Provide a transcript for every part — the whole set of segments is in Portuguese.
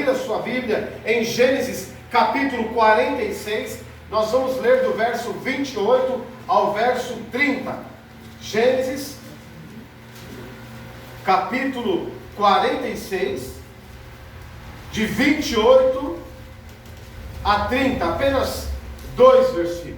abrir a sua Bíblia em Gênesis capítulo 46, nós vamos ler do verso 28 ao verso 30. Gênesis capítulo 46, de 28 a 30, apenas 2 versículos.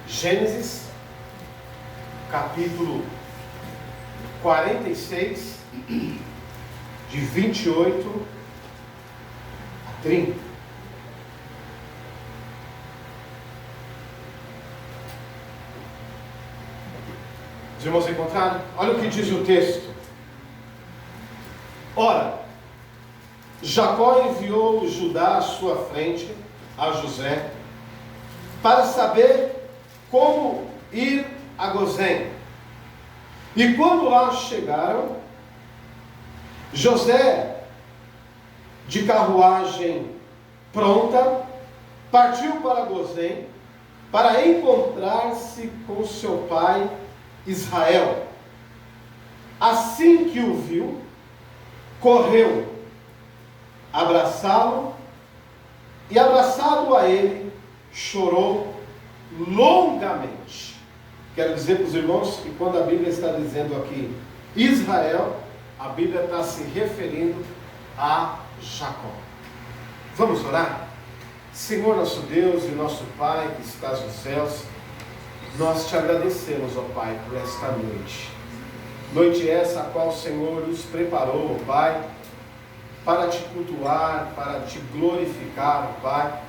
Gênesis, capítulo 46, de 28 a 30. Os irmãos encontraram? Olha o que diz o texto. Ora, Jacó enviou Judá à sua frente, a José, para saber como ir a Gozém. E quando lá chegaram, José, de carruagem pronta, partiu para Gozém, para encontrar-se com seu pai Israel. Assim que o viu, correu abraçá-lo, e abraçado a ele, chorou longamente. Quero dizer para os irmãos que quando a Bíblia está dizendo aqui Israel, a Bíblia está se referindo a Jacó. Vamos orar? Senhor nosso Deus e nosso Pai que estás nos céus, nós te agradecemos, ó Pai, por esta noite. Noite essa a qual o Senhor nos preparou, ó Pai, para te cultuar, para te glorificar, ó Pai,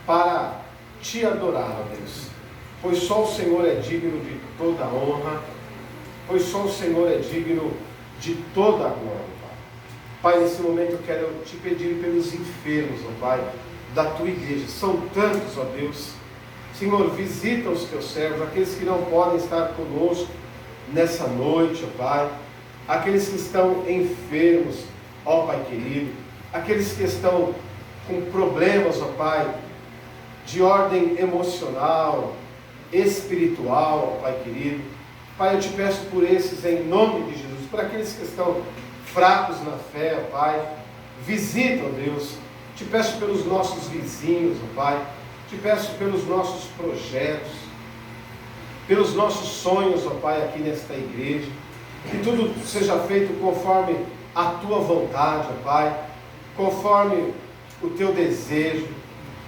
para te adorar, ó Deus, pois só o Senhor é digno de toda a honra, pois só o Senhor é digno de toda a glória, Pai. Pai, nesse momento eu quero te pedir pelos enfermos, ó Pai, da tua igreja. São tantos, ó Deus. Senhor, visita os teus servos, aqueles que não podem estar conosco nessa noite, ó Pai, aqueles que estão enfermos, ó Pai querido, aqueles que estão com problemas, ó Pai, de ordem emocional, espiritual, ó Pai querido. Pai, eu te peço por esses em nome de Jesus, por aqueles que estão fracos na fé, ó Pai, visita, ó Deus. Te peço pelos nossos vizinhos, ó Pai, te peço pelos nossos projetos, pelos nossos sonhos, ó Pai, aqui nesta igreja, que tudo seja feito conforme a tua vontade, ó Pai, conforme o teu desejo,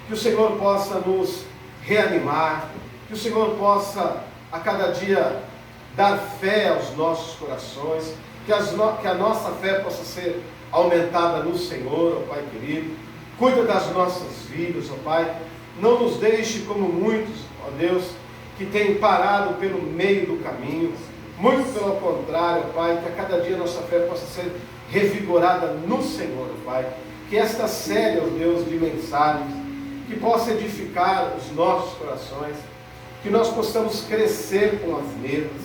que o Senhor possa nos reanimar, que o Senhor possa a cada dia dar fé aos nossos corações, que a nossa fé possa ser aumentada no Senhor, ó Pai querido. Cuida das nossas vidas, ó Pai, não nos deixe como muitos, ó Deus, que têm parado pelo meio do caminho, muito pelo contrário, ó Pai, que a cada dia a nossa fé possa ser revigorada no Senhor, ó Pai, que esta série, ó Deus, de mensagens, que possa edificar os nossos corações, que nós possamos crescer com as mesmas,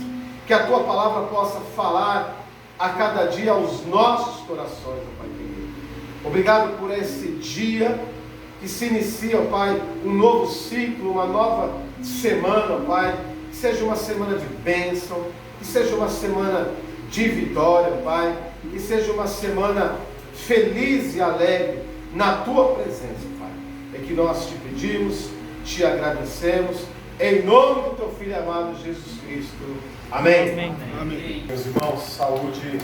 que a tua palavra possa falar a cada dia aos nossos corações, ó Pai querido. Obrigado por esse dia que se inicia, ó Pai, um novo ciclo, uma nova semana, ó Pai, que seja uma semana de bênção, que seja uma semana de vitória, ó Pai, que seja uma semana feliz e alegre na tua presença, Pai. É que nós te pedimos, te agradecemos, em nome do teu Filho amado Jesus Cristo. Amém. Amém. Amém. Meus irmãos, saúde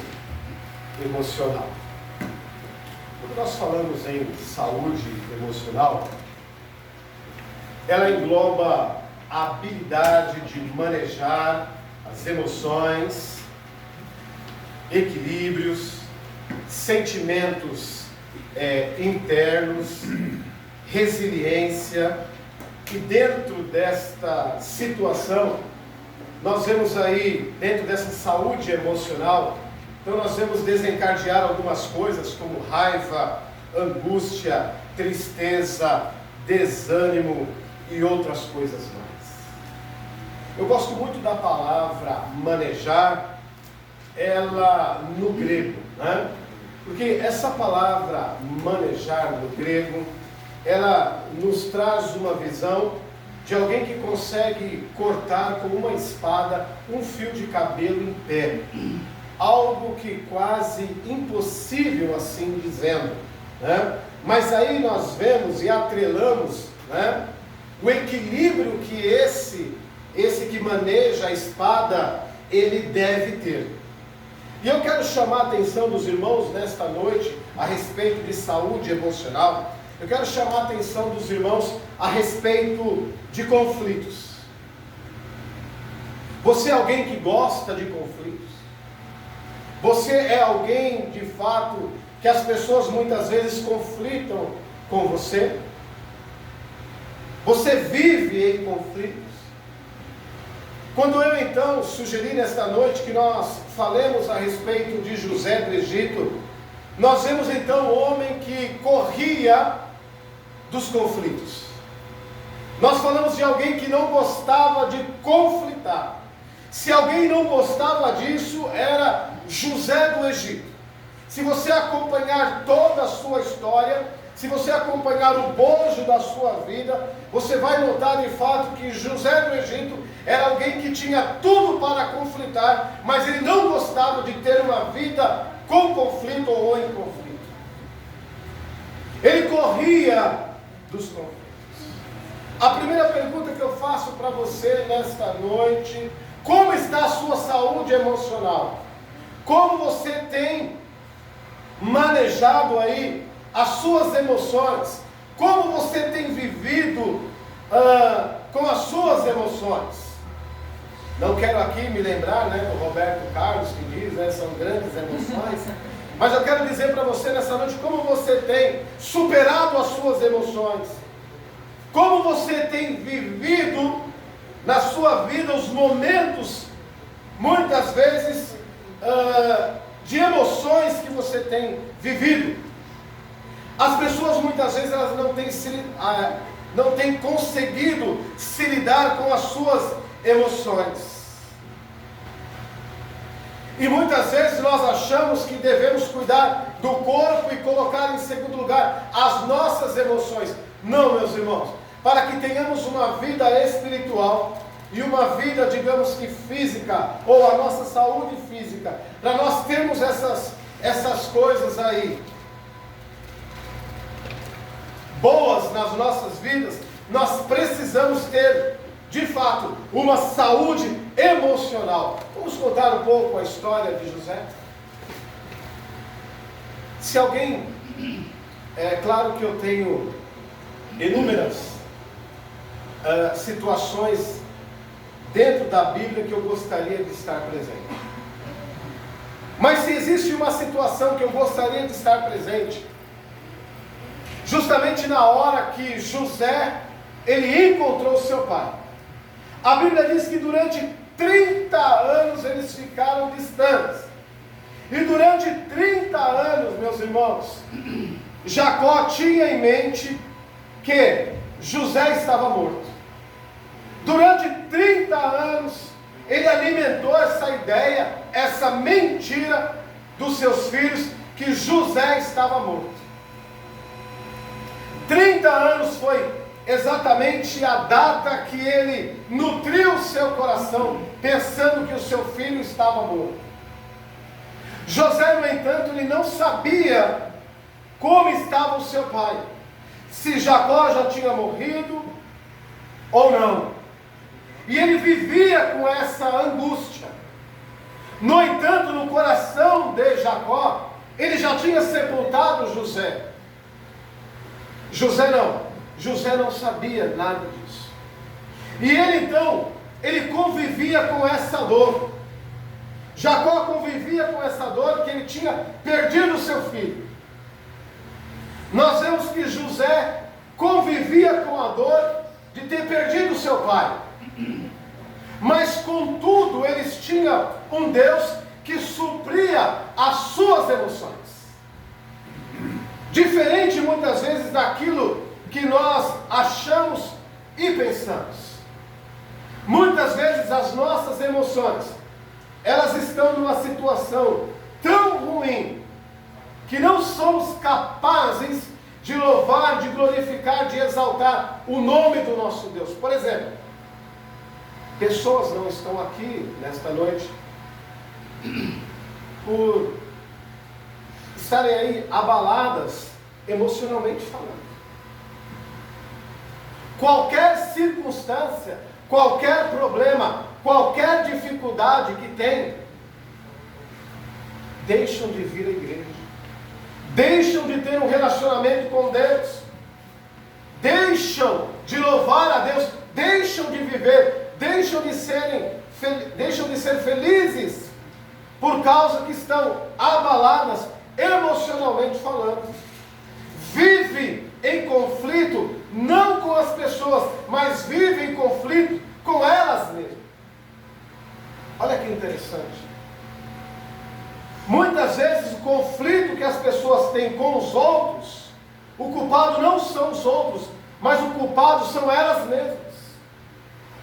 emocional. Quando nós falamos em saúde emocional, ela engloba a habilidade de manejar as emoções, equilíbrios, sentimentos internos, resiliência. E dentro desta situação, nós vemos aí, dentro dessa saúde emocional, então nós vemos desencadear algumas coisas como raiva, angústia, tristeza, desânimo e outras coisas mais. Eu gosto muito da palavra manejar, ela no grego, né? Porque essa palavra manejar no grego, ela nos traz uma visão de alguém que consegue cortar com uma espada um fio de cabelo em pé. Algo que quase impossível, assim dizendo, né? Mas aí nós vemos e atrelamos, né, o equilíbrio que esse que maneja a espada, ele deve ter. E eu quero chamar a atenção dos irmãos nesta noite a respeito de saúde emocional. Eu quero chamar a atenção dos irmãos a respeito de conflitos. Você é alguém que gosta de conflitos? Você é alguém, de fato, que as pessoas muitas vezes conflitam com você? Você vive em conflitos? Quando eu então sugeri nesta noite que nós falemos a respeito de José do Egito, nós vemos então o homem que corria dos conflitos. Nós falamos de alguém que não gostava de conflitar. Se alguém não gostava disso, era José do Egito. Se você acompanhar toda a sua história, se você acompanhar o bojo da sua vida, você vai notar de fato que José do Egito era alguém que tinha tudo para conflitar, mas ele não gostava de ter uma vida com conflito ou em conflito. Ele corria dos conflitos. A primeira pergunta que eu faço para você nesta noite: como está a sua saúde emocional? Como você tem manejado aí as suas emoções? Como você tem vivido com as suas emoções? Não quero aqui me lembrar, né, do Roberto Carlos, que diz, né, são grandes emoções, mas eu quero dizer para você nessa noite como você tem superado as suas emoções, como você tem vivido na sua vida os momentos, muitas vezes, de emoções que você tem vivido. As pessoas muitas vezes elas não têm conseguido se lidar com as suas emoções. E muitas vezes nós achamos que devemos cuidar do corpo e colocar em segundo lugar as nossas emoções. Não, meus irmãos. Para que tenhamos uma vida espiritual e uma vida, digamos que física, ou a nossa saúde física, para nós termos essas coisas aí boas nas nossas vidas, nós precisamos ter, de fato, uma saúde emocional. Vamos contar um pouco a história de José? Se alguém... É claro que eu tenho inúmeras situações dentro da Bíblia que eu gostaria de estar presente. Mas se existe uma situação que eu gostaria de estar presente, justamente na hora que José, ele encontrou seu pai. A Bíblia diz que durante 30 anos eles ficaram distantes. E durante 30 anos, meus irmãos, Jacó tinha em mente que José estava morto. Durante 30 anos, ele alimentou essa ideia, essa mentira dos seus filhos, que José estava morto. 30 anos foi exatamente a data que ele nutriu o seu coração, pensando que o seu filho estava morto. José, no entanto, ele não sabia como estava o seu pai, se Jacó já tinha morrido ou não. E ele vivia com essa angústia. No entanto, no coração de Jacó, ele já tinha sepultado José. José não sabia nada disso. E ele então, ele convivia com essa dor. Jacó convivia com essa dor que ele tinha perdido o seu filho. Nós vemos que José convivia com a dor de ter perdido o seu pai. Mas contudo, eles tinham um Deus que supria as suas emoções. Diferente muitas vezes daquilo que nós achamos e pensamos. Muitas vezes as nossas emoções, elas estão numa situação tão ruim, que não somos capazes de louvar, de glorificar, de exaltar o nome do nosso Deus. Por exemplo, pessoas não estão aqui nesta noite por estarem aí abaladas emocionalmente falando. Qualquer circunstância, qualquer problema, qualquer dificuldade que tem, deixam de vir à igreja, deixam de ter um relacionamento com Deus, deixam de louvar a Deus, deixam de viver, deixam de ser felizes, por causa que estão abaladas emocionalmente falando. Vive em conflito, não com as pessoas, mas vive em conflito com elas mesmas. Olha que interessante. Muitas vezes o conflito que as pessoas têm com os outros, o culpado não são os outros, mas o culpado são elas mesmas.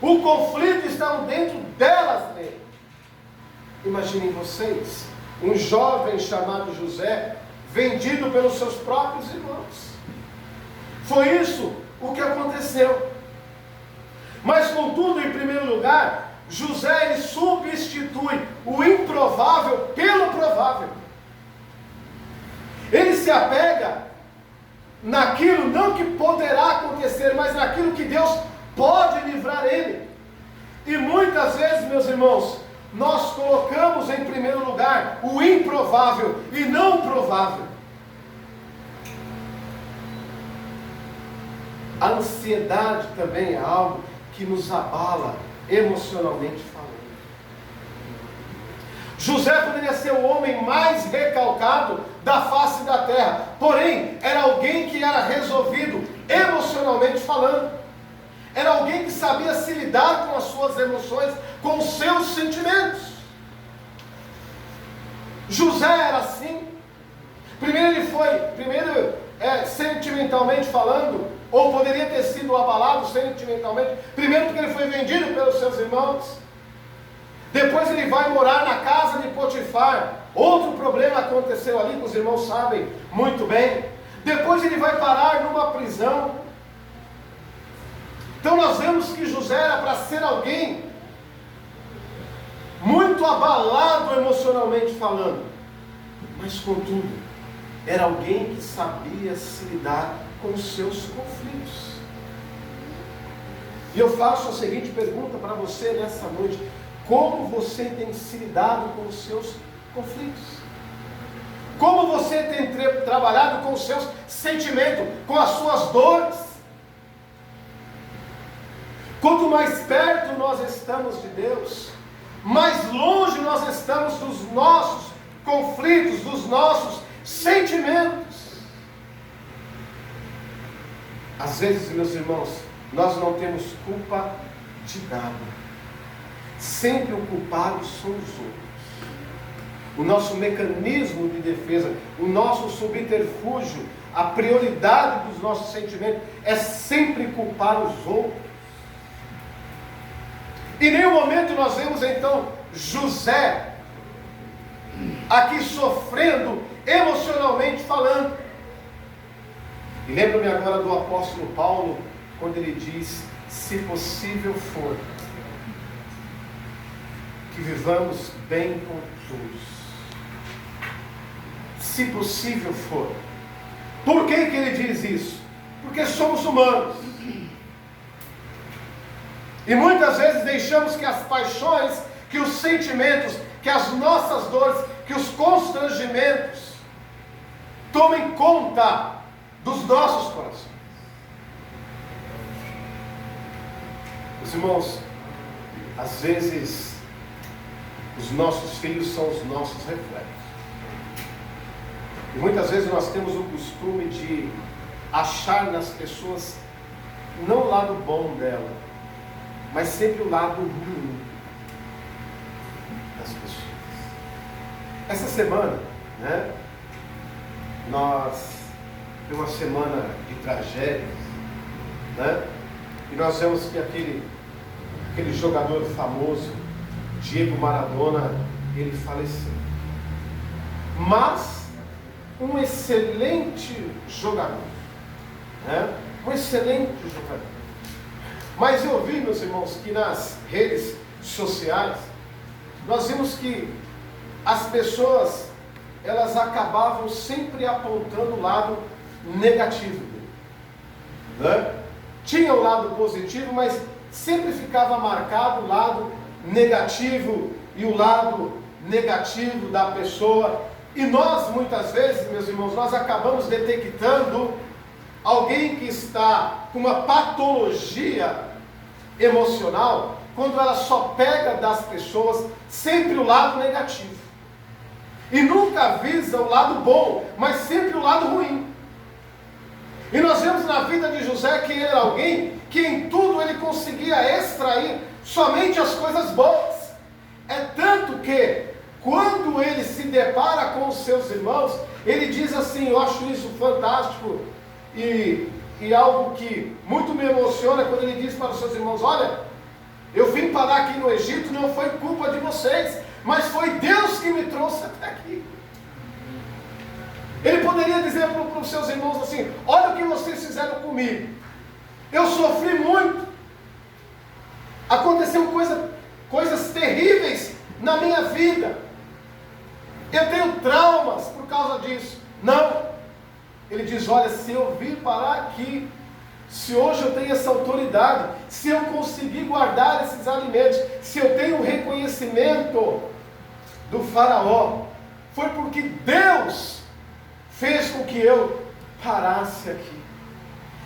O conflito está dentro delas mesmas. Imaginem vocês, um jovem chamado José, vendido pelos seus próprios irmãos. Foi isso o que aconteceu. Mas contudo, em primeiro lugar, José ele substitui o improvável pelo provável. Ele se apega naquilo não que poderá acontecer, mas naquilo que Deus pode livrar ele. E muitas vezes, meus irmãos, nós colocamos em primeiro lugar o improvável e não o provável. A ansiedade também é algo que nos abala emocionalmente falando. José poderia ser o homem mais recalcado da face da terra, porém era alguém que era resolvido emocionalmente falando. Era alguém que sabia se lidar com as suas emoções, com os seus sentimentos. José era assim. Primeiro sentimentalmente falando, ou poderia ter sido abalado sentimentalmente, primeiro porque ele foi vendido pelos seus irmãos. Depois ele vai morar na casa de Potifar. Outro problema aconteceu ali, que os irmãos sabem muito bem. Depois ele vai parar numa prisão. Então nós vemos que José era para ser alguém muito abalado emocionalmente falando, mas contudo, era alguém que sabia se lidar com os seus conflitos. E eu faço a seguinte pergunta para você nessa noite: como você tem se lidado com os seus conflitos? Como você tem trabalhado com os seus sentimentos, com as suas dores? Quanto mais perto nós estamos de Deus, mais longe nós estamos dos nossos conflitos, dos nossos sentimentos. Às vezes, meus irmãos, nós não temos culpa de nada. Sempre o culpado são os outros. O nosso mecanismo de defesa, o nosso subterfúgio, a prioridade dos nossos sentimentos é sempre culpar os outros. Em nenhum momento nós vemos então José aqui sofrendo emocionalmente falando. E lembro-me agora do apóstolo Paulo, quando ele diz: se possível for, que vivamos bem com todos. Se possível for. Por que ele diz isso? Porque somos humanos. E muitas vezes deixamos que as paixões, que os sentimentos, que as nossas dores, que os constrangimentos tomem conta dos nossos corações. Os irmãos, às vezes os nossos filhos são os nossos reflexos. E muitas vezes nós temos o costume de achar nas pessoas não o lado bom dela, mas sempre o lado ruim das pessoas. Essa semana, nós temos uma semana de tragédias, e nós vemos que aquele jogador famoso, Diego Maradona, ele faleceu. Mas um excelente jogador, né? Um excelente jogador. Mas eu vi, meus irmãos, que nas redes sociais, nós vimos que as pessoas, elas acabavam sempre apontando o lado negativo dele, né? Tinha o lado positivo, mas sempre ficava marcado o lado negativo e o lado negativo da pessoa. E nós, muitas vezes, meus irmãos, nós acabamos detectando alguém que está com uma patologia emocional, quando ela só pega das pessoas sempre o lado negativo. E nunca visa o lado bom, mas sempre o lado ruim. E nós vemos na vida de José que ele era alguém que em tudo ele conseguia extrair somente as coisas boas. É tanto que, quando ele se depara com os seus irmãos, ele diz assim, eu acho isso fantástico, e algo que muito me emociona, quando ele diz para os seus irmãos, olha, eu vim parar aqui no Egito, não foi culpa de vocês, mas foi Deus que me trouxe até aqui. Ele poderia dizer para os seus irmãos assim, olha o que vocês fizeram comigo, eu sofri muito, aconteceu coisas terríveis na minha vida, eu tenho traumas por causa disso. Não, ele diz, olha, se eu vir parar aqui, se hoje eu tenho essa autoridade, se eu conseguir guardar esses alimentos, se eu tenho o reconhecimento do faraó, foi porque Deus fez com que eu parasse aqui.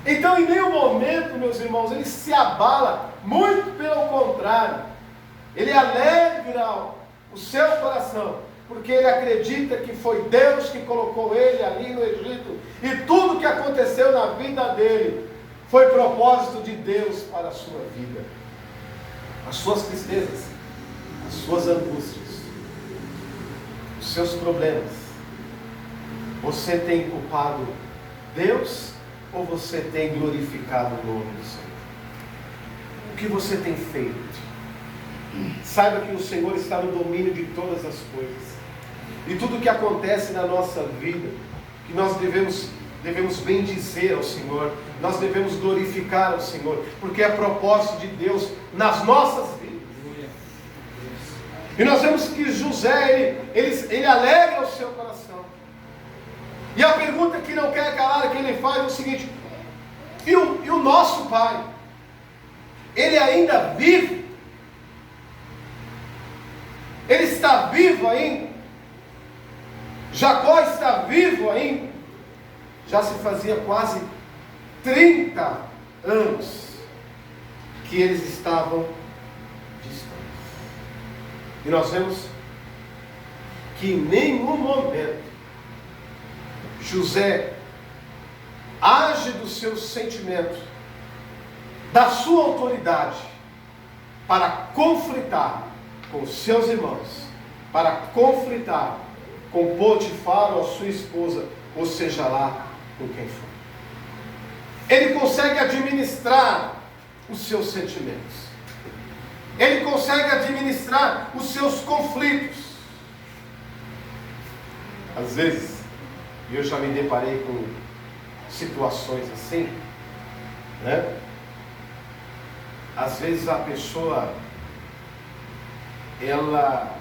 Então, em nenhum momento, meus irmãos, ele se abala, muito pelo contrário, ele alegra o seu coração, porque ele acredita que foi Deus que colocou ele ali no Egito, e tudo que aconteceu na vida dele foi propósito de Deus para a sua vida. As suas tristezas, as suas angústias, os seus problemas, você tem culpado Deus ou você tem glorificado o nome do Senhor? O que você tem feito? Saiba que o Senhor está no domínio de todas as coisas. E tudo que acontece na nossa vida, que nós devemos bendizer ao Senhor, nós devemos glorificar ao Senhor, porque é propósito de Deus nas nossas vidas. E nós vemos que José, ele alegra o seu coração. E a pergunta que não quer calar que ele faz é o seguinte, e o nosso pai, ele ainda vive? Ele está vivo ainda? Jacó está vivo ainda? Já se fazia quase 30 anos que eles estavam distantes. E nós vemos que em nenhum momento José age dos seus sentimentos, da sua autoridade, para conflitar com seus irmãos, para conflitar com Potifar ou a sua esposa, ou seja lá com quem for. Ele consegue administrar os seus sentimentos, ele consegue administrar os seus conflitos. Às vezes, eu já me deparei com situações assim, né? Às vezes a pessoa, ela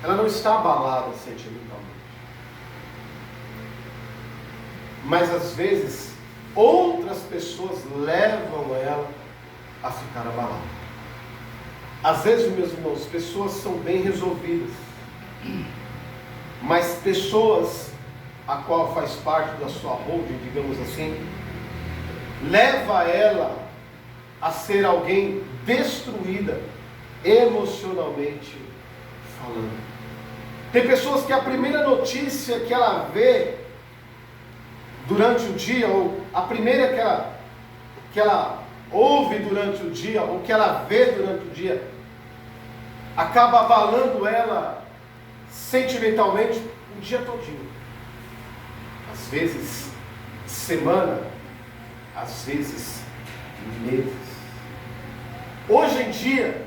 não está abalada sentimentalmente, mas às vezes outras pessoas levam ela a ficar abalada. Às vezes, meus irmãos, pessoas são bem resolvidas, mas pessoas a qual faz parte da sua holding, digamos assim, leva ela a ser alguém destruída emocionalmente falando. Tem pessoas que a primeira notícia que ela vê durante o dia, ou a primeira que ela ouve durante o dia, ou que ela vê durante o dia, acaba abalando ela sentimentalmente o dia todinho. Às vezes semana, às vezes meses. Hoje em dia,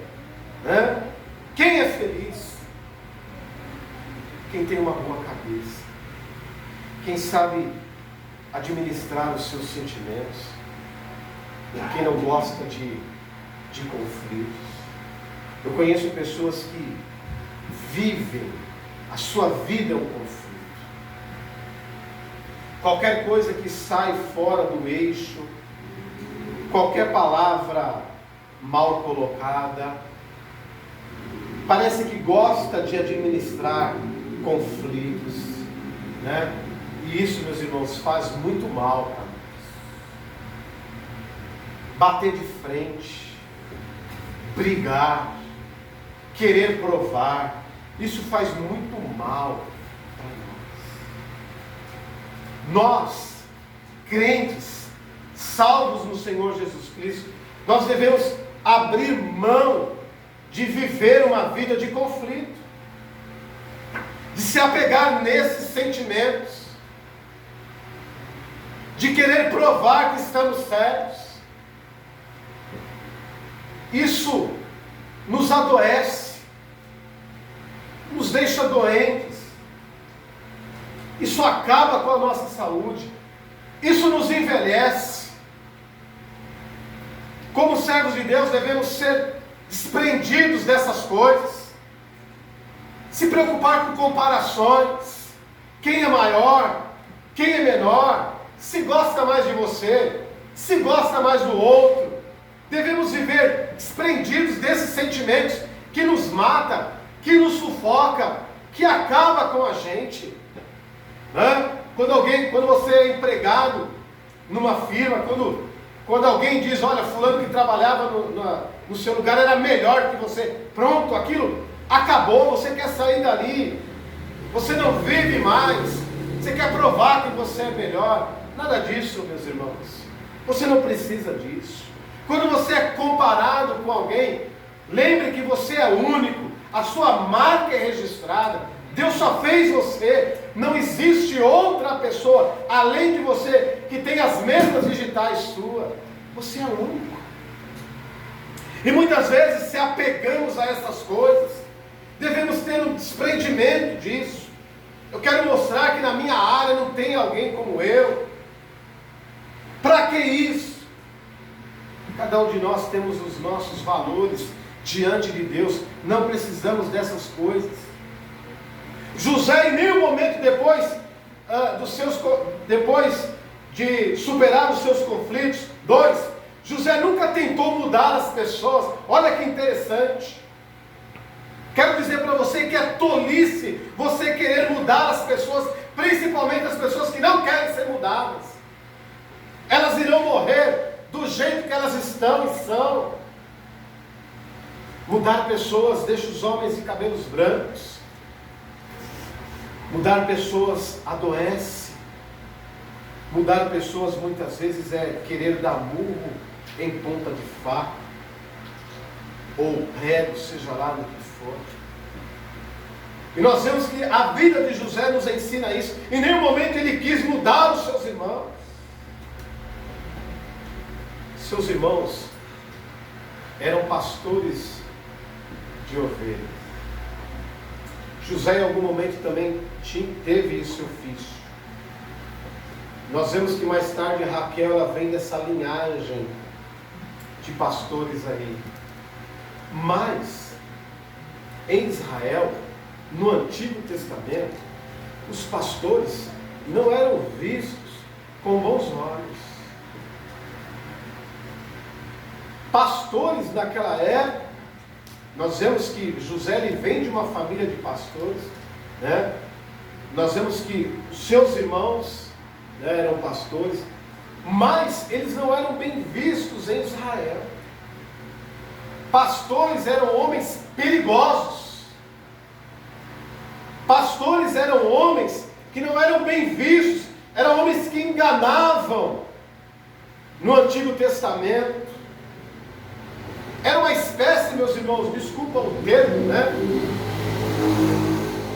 né, quem é feliz? Quem tem uma boa cabeça, quem sabe administrar os seus sentimentos. Quem não gosta de conflitos. Eu conheço pessoas que vivem, a sua vida é um conflito. Qualquer coisa que sai fora do eixo, qualquer palavra mal colocada, parece que gosta de administrar conflitos, né? E isso, meus irmãos, faz muito mal para nós. Bater de frente, brigar, querer provar, isso faz muito mal para nós. Nós, crentes, salvos no Senhor Jesus Cristo, nós devemos abrir mão de viver uma vida de conflito, de se apegar nesses sentimentos, de querer provar que estamos certos. Isso nos adoece, nos deixa doentes, isso acaba com a nossa saúde, isso nos envelhece. Como servos de Deus, devemos ser desprendidos dessas coisas, se preocupar com comparações, quem é maior, quem é menor, se gosta mais de você, se gosta mais do outro. Devemos viver desprendidos desses sentimentos que nos mata, que nos sufoca, que acaba com a gente, né? Quando você é empregado numa firma, quando alguém diz, olha, fulano que trabalhava no seu lugar era melhor que você, pronto, aquilo acabou, você quer sair dali, você não vive mais, você quer provar que você é melhor. Nada disso, meus irmãos, você não precisa disso. Quando você é comparado com alguém, lembre que você é único, a sua marca é registrada, Deus só fez você, não existe outra pessoa além de você que tem as mesmas digitais suas, você é único. E muitas vezes, se apegamos a essas coisas, devemos ter um desprendimento disso. Eu quero mostrar que na minha área não tem alguém como eu. Para que isso? Cada um de nós temos os nossos valores diante de Deus, não precisamos dessas coisas. José, em nenhum momento depois de superar os seus conflitos, José nunca tentou mudar as pessoas. Olha que interessante. Quero dizer para você que é tolice você querer mudar as pessoas, principalmente as pessoas que não querem ser mudadas. Elas irão morrer do jeito que elas estão e são. Mudar pessoas deixa os homens de cabelos brancos. Mudar pessoas adoece. Mudar pessoas muitas vezes é querer dar murro em ponta de faca, ou prego, seja lá no que for. E nós vemos que a vida de José nos ensina isso. Em nenhum momento ele quis mudar os seus irmãos. Seus irmãos eram pastores de ovelhas. José em algum momento também teve esse ofício. Nós vemos que mais tarde Raquel ela vem dessa linhagem de pastores aí. Mas em Israel, no Antigo Testamento, os pastores não eram vistos com bons olhos. Pastores naquela época, nós vemos que José ele vem de uma família de pastores, né? Nós vemos que os seus irmãos, né, eram pastores, mas eles não eram bem vistos em Israel. Pastores eram homens perigosos. Pastores eram homens que não eram bem vistos, eram homens que enganavam no Antigo Testamento. Era uma espécie, meus irmãos, desculpa o termo, né?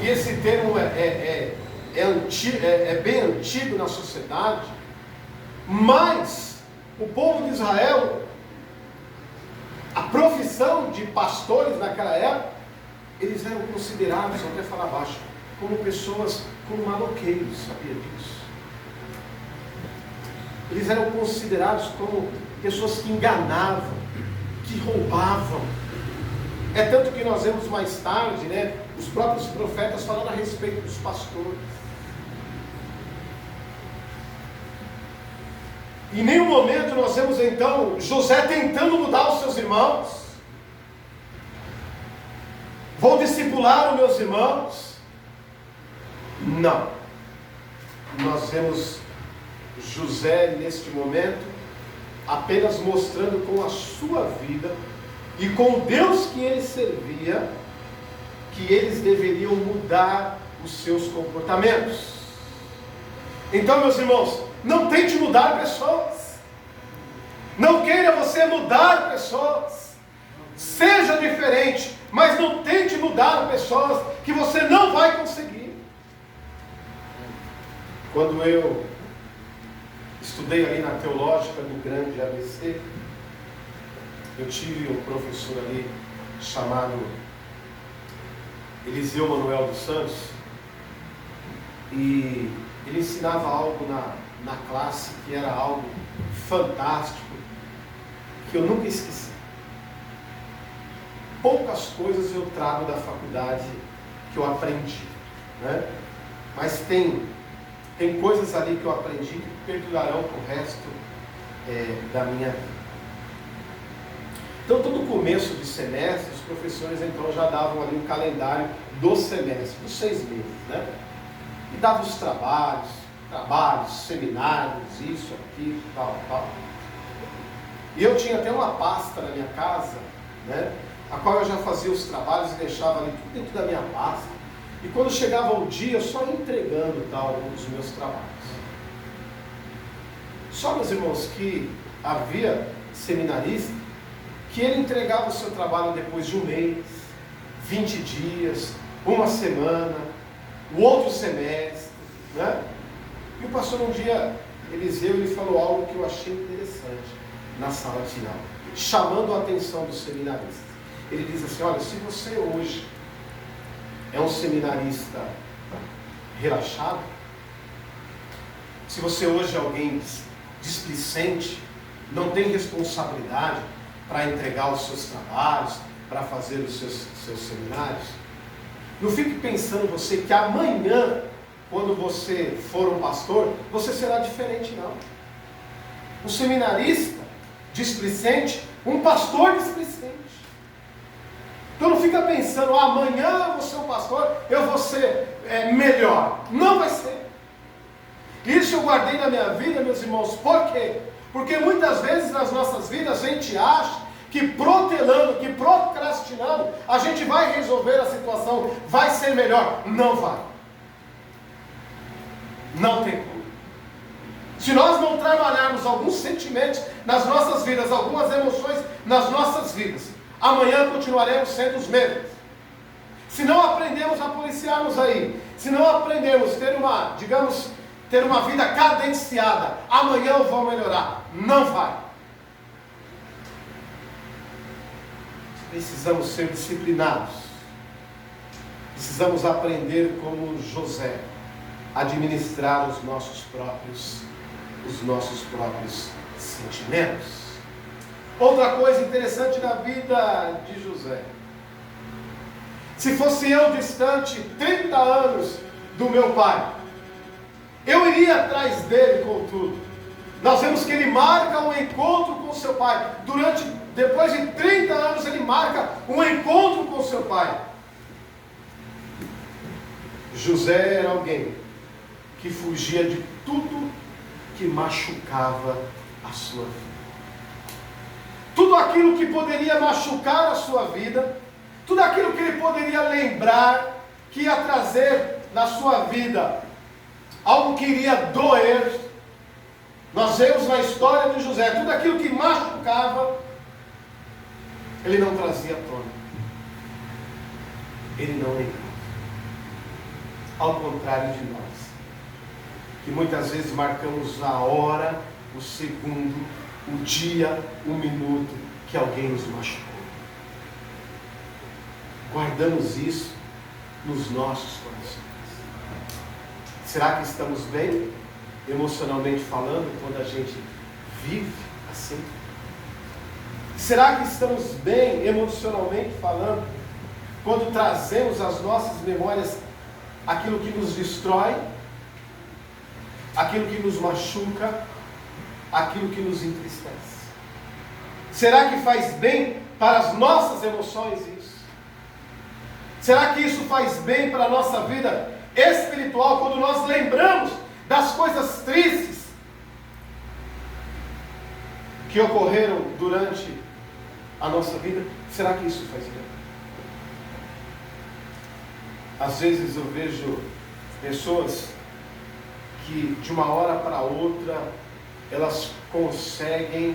E esse termo é bem antigo na sociedade, mas o povo de Israel, a profissão de pastores naquela época, eles eram considerados, até falar baixo, como pessoas, como maloqueiros, sabia disso? Eles eram considerados como pessoas que enganavam, que roubavam. É tanto que nós vemos mais tarde, né, os próprios profetas falando a respeito dos pastores. Em nenhum momento nós vemos então José tentando mudar os seus irmãos. Vou discipular os meus irmãos. Não. Nós vemos José neste momento apenas mostrando com a sua vida e com o Deus que ele servia que eles deveriam mudar os seus comportamentos. Então, meus irmãos, não tente mudar pessoas. Não queira você mudar pessoas. Seja diferente, mas não tente mudar pessoas que você não vai conseguir. Quando eu estudei ali na Teológica do Grande ABC, eu tive um professor ali chamado Eliseu Manuel dos Santos, e ele ensinava algo na classe que era algo fantástico, que eu nunca esqueci. Poucas coisas eu trago da faculdade que eu aprendi, né? Mas tem coisas ali que eu aprendi que perdurarão para o resto da minha vida. Então, todo começo de semestre, os professores então já davam ali um calendário do semestre, dos 6 meses, né? E davam os trabalhos, seminários, isso, aquilo, tal. E eu tinha até uma pasta na minha casa, né? A qual eu já fazia os trabalhos e deixava ali tudo dentro da minha pasta. E quando chegava o dia, eu só ia entregando os meus trabalhos. Só, meus irmãos, que havia seminarista que ele entregava o seu trabalho depois de um mês, 20 dias, uma semana, o outro semestre, né? E o pastor um dia, Eliseu, ele falou algo que eu achei interessante na sala de aula, chamando a atenção dos seminaristas. Ele diz assim: olha, se você hoje é um seminarista relaxado, se você hoje é alguém displicente, não tem responsabilidade para entregar os seus trabalhos, para fazer os seus seminários, não fique pensando você que amanhã, quando você for um pastor, você será diferente, não. Um seminarista displicente, um pastor displicente. Então não fica pensando, amanhã eu vou ser um pastor, eu vou ser melhor. Não vai ser. Isso eu guardei na minha vida, meus irmãos. Por quê? Porque muitas vezes nas nossas vidas a gente acha que protelando, que procrastinando, a gente vai resolver a situação, vai ser melhor. Não vai. Não tem como. Se nós não trabalharmos alguns sentimentos nas nossas vidas, algumas emoções nas nossas vidas, amanhã continuaremos sendo os mesmos. Se não aprendemos a policiarmos aí, se não aprendemos a ter uma vida cadenciada, amanhã eu vou melhorar. Não vai. Precisamos ser disciplinados. Precisamos aprender como José, administrar os nossos próprios sentimentos. Outra coisa interessante na vida de José: se fosse eu distante 30 anos do meu pai, eu iria atrás dele com tudo. Nós vemos que ele marca um encontro com seu pai. Depois de 30 anos ele marca um encontro com seu pai. José era alguém que fugia de tudo que machucava a sua vida. Tudo aquilo que poderia machucar a sua vida, tudo aquilo que ele poderia lembrar, que ia trazer na sua vida algo que iria doer. Nós vemos na história de José, tudo aquilo que machucava, ele não trazia à tona. Ele não lembrava. Ao contrário de nós, que muitas vezes marcamos a hora, o segundo, o dia, o minuto que alguém nos machucou. Guardamos isso nos nossos corações. Será que estamos bem? emocionalmente falando, quando a gente vive assim? Será que estamos bem emocionalmente falando, quando trazemos às nossas memórias aquilo que nos destrói, aquilo que nos machuca, aquilo que nos entristece? Será que faz bem para as nossas emoções isso? Será que isso faz bem para a nossa vida espiritual, quando nós lembramos das coisas tristes que ocorreram durante a nossa vida? Será que isso faz bem? Às vezes eu vejo pessoas que de uma hora para outra elas conseguem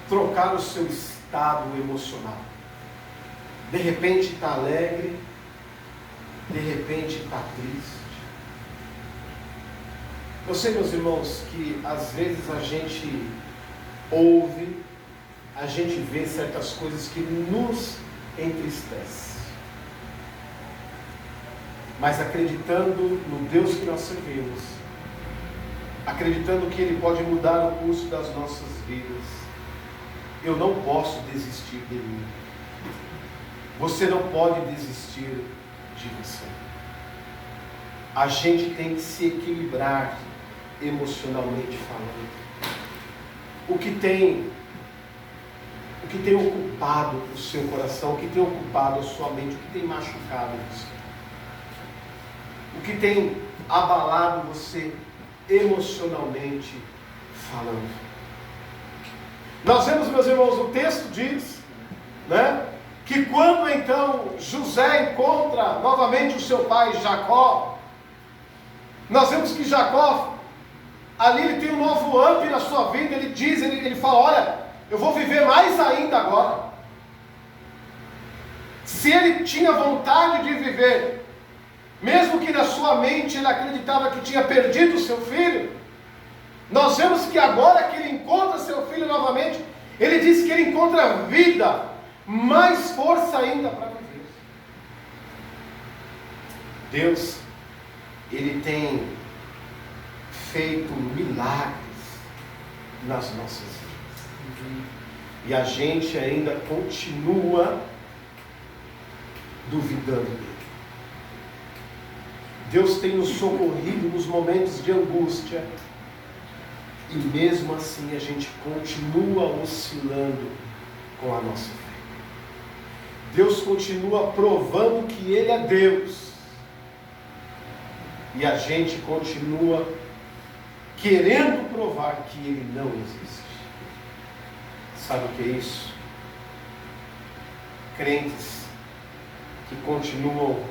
trocar o seu estado emocional. De repente está alegre, de repente está triste. Eu sei, meus irmãos, que às vezes a gente ouve, a gente vê certas coisas que nos entristecem. Mas acreditando no Deus que nós servimos, acreditando que Ele pode mudar o curso das nossas vidas, eu não posso desistir de mim. Você não pode desistir de você. A gente tem que se equilibrar emocionalmente falando. O que tem ocupado o seu coração, o que tem ocupado a sua mente, o que tem machucado você, o que tem abalado você emocionalmente falando. Nós vemos, meus irmãos, o texto diz, que quando então José encontra novamente o seu pai Jacó, nós vemos que Jacó, ali ele tem um novo up na sua vida. Ele diz, ele fala: olha, eu vou viver mais ainda agora. Se ele tinha vontade de viver, mesmo que na sua mente ele acreditava que tinha perdido o seu filho, nós vemos que agora que ele encontra seu filho novamente, ele diz que ele encontra vida, mais força ainda para viver. Deus, Ele tem feito milagres nas nossas vidas. E a gente ainda continua duvidando dele. Deus tem nos socorrido nos momentos de angústia. E mesmo assim a gente continua oscilando com a nossa fé. Deus continua provando que Ele é Deus. E a gente continua querendo provar que Ele não existe. Sabe o que é isso? Crentes que continuam